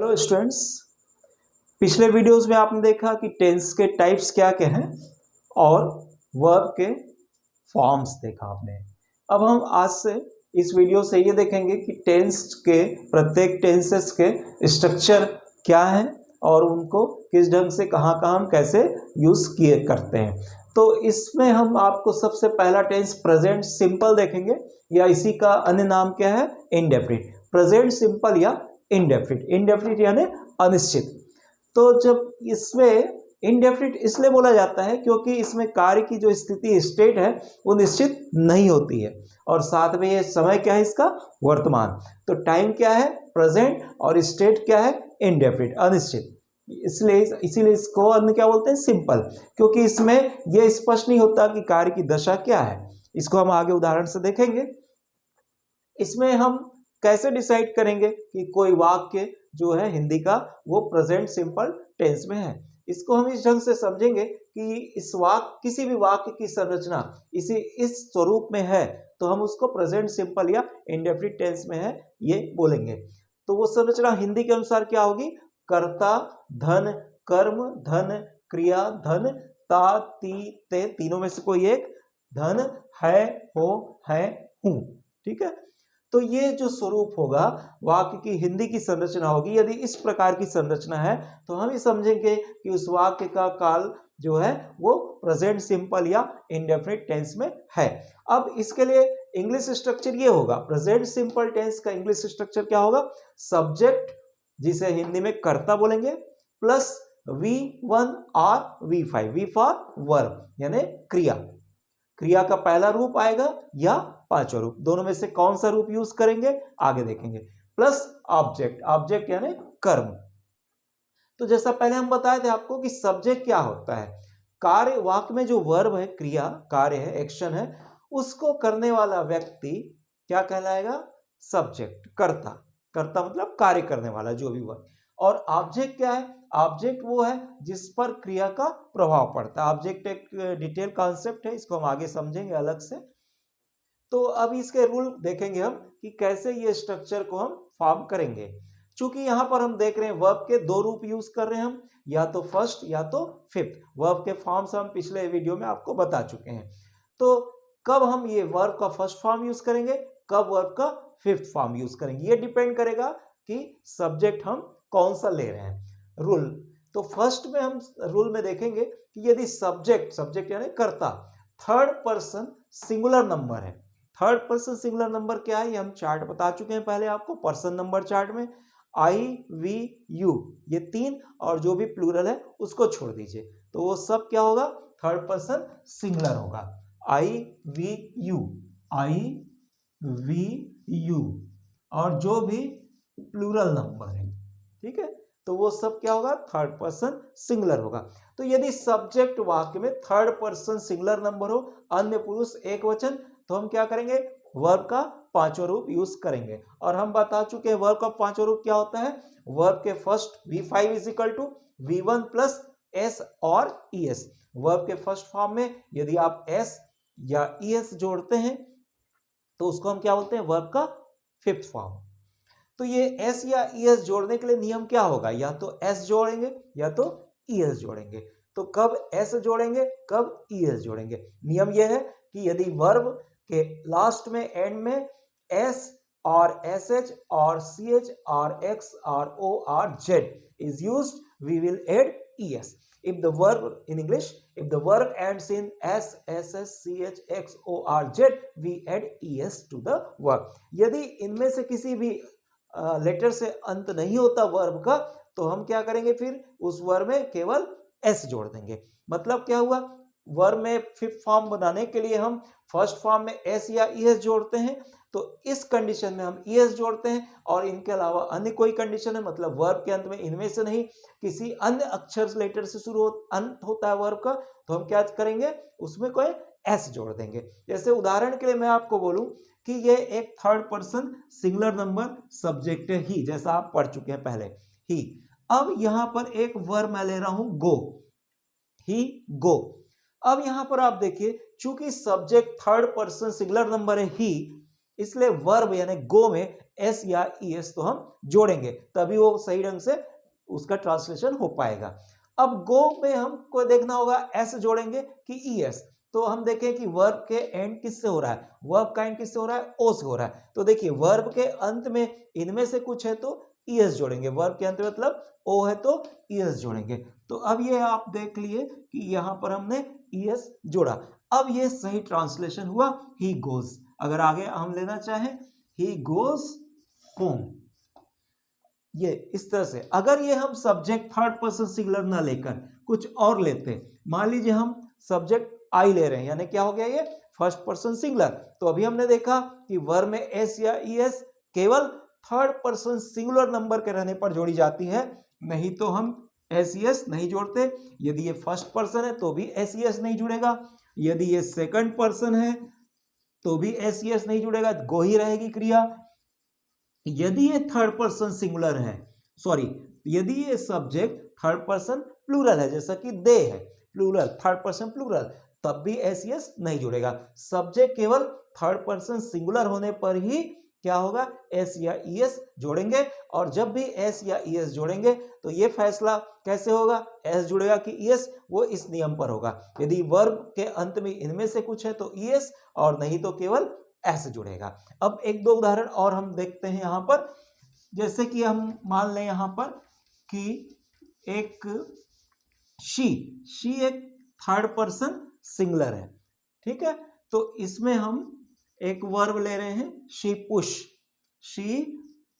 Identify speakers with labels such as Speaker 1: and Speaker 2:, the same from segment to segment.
Speaker 1: Hello students, पिछले videos में आपने देखा कि टेंस के टाइप्स क्या क्या हैं और वर्ब के फॉर्म्स देखा आपने। अब हम आज से इस वीडियो से ये देखेंगे कि टेंस के प्रत्येक टेंसेस के स्ट्रक्चर क्या हैं और उनको किस ढंग से कहाँ कहाँ हम कैसे यूज़ किए करते हैं। तो इसमें हम आपको सबसे पहला टेंस प्रेजेंट सिंपल देखेंगे, या इसी का अन्य नाम क्या है, इंडेफिनिट। प्रेजेंट सिंपल या इंडेफिनिट, इंडेफिनिट यानी अनिश्चित। तो जब इसमें इंडेफिनिट इसलिए बोला जाता है क्योंकि इसमें कार्य की जो स्थिति स्टेट है वो निश्चित नहीं होती है, और साथ में ये समय क्या है इसका, वर्तमान। तो टाइम क्या है, प्रेजेंट, और स्टेट क्या है, इंडेफिनिट, अनिश्चित। इसलिए इसीलिए इसको अन्य क्या बोलते हैं, सिंपल, क्योंकि इसमें यह स्पष्ट नहीं होता कि कार्य की दशा क्या है। इसको हम आगे उदाहरण से देखेंगे। इसमें हम कैसे डिसाइड करेंगे कि कोई वाक्य जो है हिंदी का वो प्रेजेंट सिंपल टेंस में है। इसको हम इस ढंग से समझेंगे कि इस वाक्य, किसी भी वाक्य की संरचना इस स्वरूप में है तो हम उसको प्रेजेंट सिंपल या इंडेफिनिट टेंस में है ये बोलेंगे। तो वो संरचना हिंदी के अनुसार क्या होगी, कर्ता, धन, कर्म, धन, क्रिया, धन, ता, ती, ते, तीनों में से कोई एक, धन, है, हो, है, हूं। ठीक है, तो ये जो स्वरूप होगा वाक्य की हिंदी की संरचना होगी। यदि इस प्रकार की संरचना है तो हम ये समझेंगे कि उस वाक्य का काल जो है वो प्रेजेंट सिंपल या इंडेफिनिट टेंस में है। अब इसके लिए इंग्लिश स्ट्रक्चर ये होगा, प्रेजेंट सिंपल टेंस का इंग्लिश स्ट्रक्चर क्या होगा, सब्जेक्ट, जिसे हिंदी में कर्ता बोलेंगे, प्लस V1 और V5, V फॉर वर्ब यानी क्रिया। क्रिया का पहला रूप आएगा या पांचवा रूप, दोनों में से कौन सा रूप यूज करेंगे आगे देखेंगे, प्लस ऑब्जेक्ट, ऑब्जेक्ट यानी कर्म। तो जैसा पहले हम बताए थे आपको कि सब्जेक्ट क्या होता है, कार्य, वाक्य में जो वर्ब है, क्रिया, कार्य है, एक्शन है, उसको करने वाला व्यक्ति क्या कहलाएगा, सब्जेक्ट, कर्ता। कर्ता मतलब कार्य करने वाला जो भी वर्ब। और ऑब्जेक्ट क्या है, ऑब्जेक्ट वो है जिस पर क्रिया का प्रभाव पड़ता है। ऑब्जेक्ट एक डिटेल कॉन्सेप्ट है, इसको हम आगे समझेंगे अलग से। तो अब इसके रूल देखेंगे हम कि कैसे ये स्ट्रक्चर को हम फॉर्म करेंगे। चूंकि यहां पर हम देख रहे हैं वर्ब के दो रूप यूज कर रहे हैं हम, या तो फर्स्ट या तो फिफ्थ। वर्ब के फॉर्म्स हम पिछले वीडियो में आपको बता चुके हैं। तो कब हम ये वर्ब का फर्स्ट फॉर्म यूज करेंगे, कब वर्ब का फिफ्थ फॉर्म यूज करेंगे, ये डिपेंड करेगा कि सब्जेक्ट हम कौन सा ले रहे हैं। रूल, तो फर्स्ट में हम रूल में देखेंगे कि यदि सब्जेक्ट, सब्जेक्ट यानी कर्ता, थर्ड पर्सन सिंगुलर नंबर है। थर्ड पर्सन सिंगुलर नंबर क्या है, ये हम चार्ट बता चुके हैं पहले आपको, पर्सन नंबर चार्ट में आई, वी, यू, ये तीन, और जो भी प्लूरल है उसको छोड़ दीजिए, तो वो सब क्या होगा, थर्ड पर्सन सिंगुलर होगा। I, we, you, I, we, you, और जो भी प्लूरल नंबर है, ठीक है, तो वो सब क्या होगा, थर्ड पर्सन सिंगुलर होगा। तो यदि सब्जेक्ट वाक्य में थर्ड पर्सन सिंगुलर नंबर हो, अन्य पुरुष एक वचन, तो हम क्या करेंगे, वर्ब का पांचवा रूप यूज करेंगे। और हम बता चुके हैं वर्ब का पांचवा रूप क्या होता है। वर्ब के first V5 is equal to V1 plus S और ES। वर्ब के फर्स्ट फॉर्म में यदि आप S या ES जोड़ते हैं तो उसको हम क्या बोलते हैं, वर्ब का फिफ्थ फॉर्म। तो ये S या ES जोड़ने के लिए नियम क्या होगा, या तो S जोड़ेंगे या तो ES जोड़ेंगे। तो कब S जोड़ेंगे, कब ES जोड़ेंगे, नियम यह है कि यदि वर्ब के लास्ट में, एंड में S और SH और CH और X और O और Z is used, we will add ES. If the verb, in English, if the verb ends in S, SS, CH, X, O or Z, we add ES to the verb. यदि इनमें से किसी भी letter से अंत नहीं होता verb का, तो हम क्या करेंगे, फिर उस वर्ब में केवल S जोड़ देंगे। मतलब क्या हुआ, वर्ब में फिफ्थ फॉर्म बनाने के लिए हम फर्स्ट फॉर्म में S या ES जोड़ते हैं, तो इस कंडीशन में हम ES जोड़ते हैं, और इनके अलावा अन्य कोई कंडीशन है, मतलब वर्ब के अंत में इनमें से नहीं किसी अन्य अक्षर लेटर से शुरू अंत होता है वर्ब का, तो हम क्या करेंगे, उसमें कोई S जोड़ देंगे। जैसे उदाहरण के लिए मैं आपको बोलूं कि ये एक third person singular number subject है ही, जैसा आप पढ़ चुके हैं पहले ही। अब यहां पर एक वर्ब मैं ले रहा हूं गो, ही, गो। अब यहां पर आप देखिए, चूंकि subject third person singular number है ही, इसलिए वर्ब यानी गो में एस या ईएस तो हम जोड़ेंगे, तभी वो सही ढंग से उसका ट्रांसलेशन हो पाएगा। अब गो में हमको देखना होगा एस जोड़ेंगे कि ईएस। तो हम देखें कि वर्ब के एंड किससे हो रहा है, वर्ब का एंड किससे हो रहा है, ओ से हो रहा है। तो देखिए वर्ब के अंत में इनमें से कुछ है तो ईएस जोड़ेंगे, वर्ब के अंत में मतलब ओ है तो ईएस जोड़ेंगे। तो अब ये आप देख लिए कि यहां पर हमने ईएस जोड़ा। अब ये सही ट्रांसलेशन हुआ ही गोज। अगर आगे हम लेना चाहें ही गोज होम, ये इस तरह से। अगर ये हम सब्जेक्ट थर्ड पर्सन सिंगुलर ना लेकर कुछ और लेते, मान लीजिए हम सब्जेक्ट आई ले रहे हैं, यानी क्या हो गया ये फर्स्ट पर्सन सिंगुलर। तो अभी हमने देखा कि वर्ब में एस या ईएस केवल थर्ड पर्सन सिंगुलर नंबर के रहने पर जोड़ी जाती है, नहीं तो हम एस ईएस नहीं जोड़ते। यदि ये फर्स्ट पर्सन है तो भी एस ईएस नहीं जुड़ेगा, यदि ये सेकंड पर्सन है तो भी एस ईएस नहीं जुड़ेगा, गो ही रहेगी क्रिया। यदि ये थर्ड पर्सन सिंगुलर है, सॉरी, यदि ये सब्जेक्ट थर्ड पर्सन प्लूरल है, जैसा कि दे है प्लूरल, थर्ड पर्सन प्लूरल, तब भी एस ईएस नहीं जुड़ेगा। सब्जेक्ट केवल थर्ड पर्सन सिंगुलर होने पर ही क्या होगा, एस या ईएस जोड़ेंगे। और जब भी एस या ईएस जोड़ेंगे तो ये फैसला कैसे होगा, एस जुड़ेगा कि ईएस, वो इस नियम पर होगा। यदि वर्ब के अंत में इनमें से कुछ है तो ईएस, और नहीं तो केवल एस जुड़ेगा। अब एक दो उदाहरण और हम देखते हैं यहां पर। जैसे कि हम मान लें यहां पर कि एक शी एक थर्ड पर्सन सिंगुलर है, ठीक है। तो इसमें हम एक वर्ब ले रहे हैं शी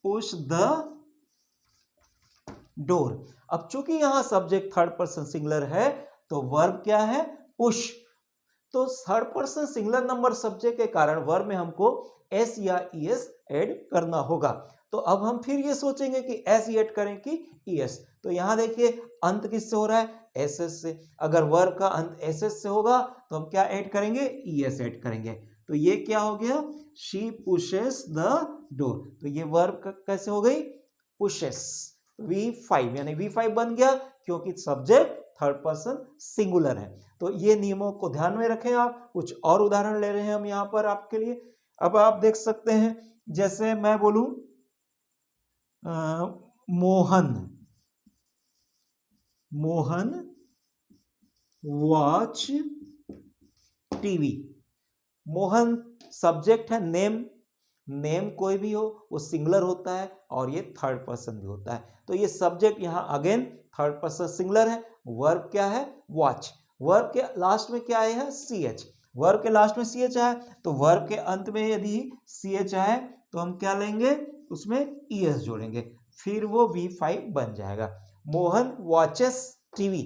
Speaker 1: पुश द डोर। अब चूंकि यहां सब्जेक्ट थर्ड पर्सन सिंगुलर है तो वर्ब क्या है, पुश। तो third person singular number subject के कारण वर्ब में हमको एस या ईएस ऐड करना होगा। तो अब हम फिर ये सोचेंगे कि एस ऐड करें कि ईएस। तो यहां देखिए अंत किससे हो रहा है, एसएस से। अगर वर्ब का अंत एसएस से होगा तो हम क्या ऐड करेंगे, ईएस ऐड करेंगे। तो ये क्या हो गया, शी पुशेस द डोर। तो ये वर्ब कैसे हो गई, पुशेस, V5 यानी V5 बन गया, क्योंकि सब्जेक्ट थर्ड पर्सन सिंगुलर है। तो ये नियमों को ध्यान में रखें आप। कुछ और उदाहरण ले रहे हैं हम यहां पर आपके लिए। अब आप देख सकते हैं, जैसे मैं बोलूं Mohan watch TV. Mohan subject है, नेम कोई भी हो वो सिंगुलर होता है और ये थर्ड पर्सन भी होता है। तो ये सब्जेक्ट यहां अगेन थर्ड पर्सन सिंगुलर है। वर्ब क्या है, वॉच। वर्ब के लास्ट में क्या आया है, CH। वर्ब के लास्ट में CH आया, तो वर्ब के अंत में यदि CH आए तो हम क्या लेंगे, उसमें ES जोड़ेंगे, फिर वो V5 बन जाएगा। Mohan watches TV,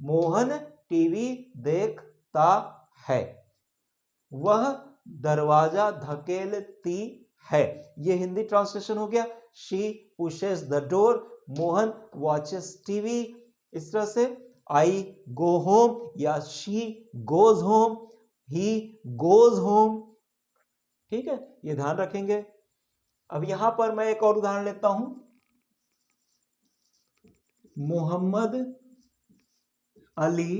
Speaker 1: Mohan TV देखता है, वह दरवाजा धकेलती है। ये हिंदी ट्रांसलेशन हो गया। She pushes the door, Mohan watches TV. इस तरह से आई गो होम या she goes home, he goes home. ठीक है, ये ध्यान रखेंगे। अब यहां पर मैं एक और उदाहरण लेता हूं। Muhammad Ali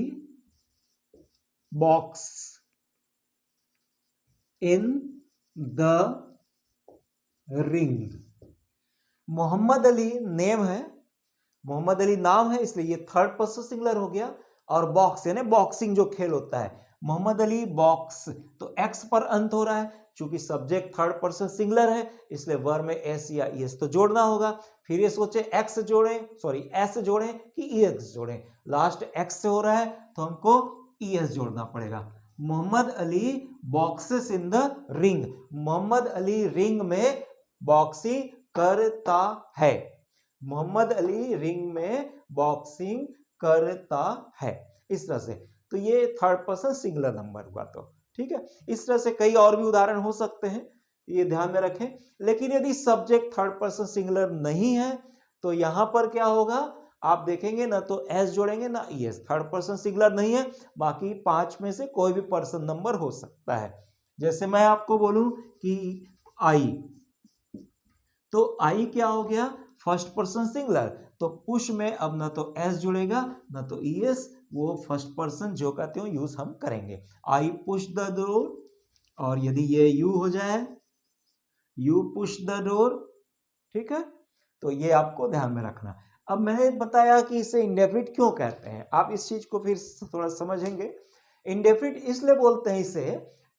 Speaker 1: box in the ring. Muhammad Ali name है, मोहम्मद अली नाम है, इसलिए ये थर्ड पर्सन सिंगुलर हो गया। और बॉक्स यानी बॉक्सिंग जो खेल होता है, मोहम्मद अली बॉक्स, तो एक्स पर अंत हो रहा है। चूंकि सब्जेक्ट थर्ड पर्सन सिंगुलर है इसलिए वर्ब में एस या ईएस तो जोड़ना होगा। फिर ये सोचे एक्स जोड़ें, सॉरी एस जोड़ें कि ईएक्स जोड़ें। लास्ट एक्स से हो रहा है तो हमको ईएस जोड़ना पड़ेगा। Muhammad Ali boxes in the ring, Muhammad Ali ring में बॉक्सिंग करता है। मोहम्मद अली रिंग में बॉक्सिंग करता है, इस तरह से। तो ये थर्ड पर्सन सिंगुलर नंबर हुआ। तो ठीक है, इस तरह से कई और भी उदाहरण हो सकते हैं, ये ध्यान में रखें। लेकिन यदि सब्जेक्ट थर्ड पर्सन सिंगुलर नहीं है तो यहां पर क्या होगा, आप देखेंगे ना तो एस जोड़ेंगे ना ईएस। थर्ड पर्सन सिंगुलर नहीं है, बाकी 5 में से कोई भी पर्सन नंबर हो सकता है। जैसे मैं आपको बोलूं कि आई, तो आई क्या हो गया, फर्स्ट पर्सन सिंगुलर। तो पुश में अब ना तो एस जुड़ेगा ना तो ईएस, वो फर्स्ट पर्सन जो कहते हो यूज हम करेंगे। आई पुश द डोर, और यदि ये यू हो जाए, यू पुश द डोर, ठीक है, तो ये आपको ध्यान में रखना। अब मैंने बताया कि इसे इंडेफिनिट क्यों कहते हैं, आप इस चीज को फिर थोड़ा समझेंगे। इंडेफिनिट इसलिए बोलते हैं इसे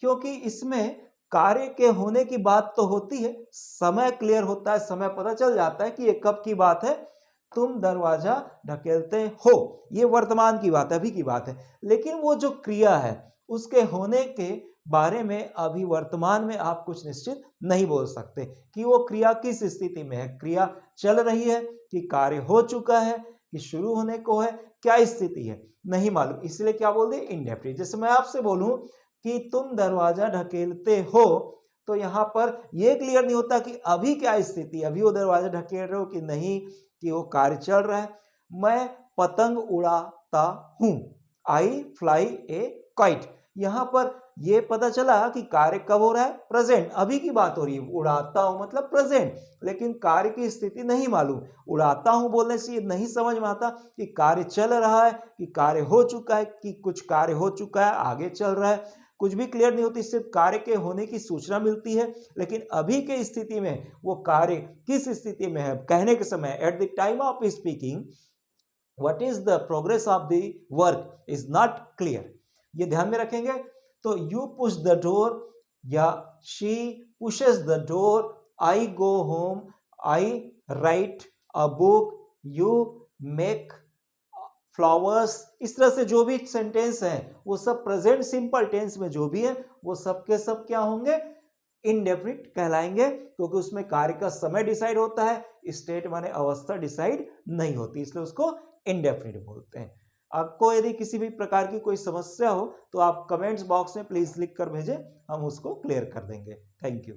Speaker 1: क्योंकि इसमें कार्य के होने की बात तो होती है, समय क्लियर होता है, समय पता चल जाता है कि ये कब की बात है, तुम दरवाजा ढकेलते हो, ये वर्तमान की बात है, अभी की बात है। लेकिन वो जो क्रिया है उसके होने के बारे में अभी वर्तमान में आप कुछ निश्चित नहीं बोल सकते कि वो क्रिया किस स्थिति में है, क्रिया चल रही है कि कार्य हो चुका है कि शुरू होने को है, क्या स्थिति है, नहीं मालूम, इसलिए क्या बोल दे, इंडेफिनिट। जैसे मैं आपसे बोलूं कि तुम दरवाजा ढकेलते हो, तो यहां पर यह क्लियर नहीं होता कि अभी क्या स्थिति, अभी वो दरवाजा ढकेल रहे हो कि नहीं, कि वो कार्य चल रहा है। मैं पतंग उड़ाता हूं, आई फ्लाई ए काइट, यहां पर ये पता चला कि कार्य कब हो रहा है, प्रेजेंट, अभी की बात हो रही है, उड़ाता हूं मतलब प्रेजेंट, लेकिन कार्य की स्थिति नहीं मालूम। उड़ाता हूं बोलने से ये नहीं समझ में आता कि कार्य चल रहा है, कि कार्य हो चुका है, कि कुछ कार्य हो चुका है आगे चल रहा है, कुछ भी क्लियर नहीं होती, सिर्फ कार्य के होने की सूचना मिलती है। लेकिन अभी के स्थिति में वो कार्य किस स्थिति में है, कहने के समय, at the time of speaking, what is the progress of the work is not clear, ये ध्यान में रखेंगे। तो यू पुश द डोर या she pushes the door, I go home, I right a book, you make flowers, इस तरह से जो भी सेंटेंस है वो सब प्रेजेंट सिंपल टेंस में जो भी है वो सब के सब क्या होंगे, इंडेफिनिट कहलाएंगे, क्योंकि उसमें कार्य का समय डिसाइड होता है, स्टेट माने अवस्था डिसाइड नहीं होती, इसलिए उसको इंडेफिनिट बोलते हैं। आपको यदि किसी भी प्रकार की कोई समस्या हो तो आप कमेंट्स बॉक्स में प्लीज लिख कर भेजें, हम उसको क्लियर कर देंगे। Thank you.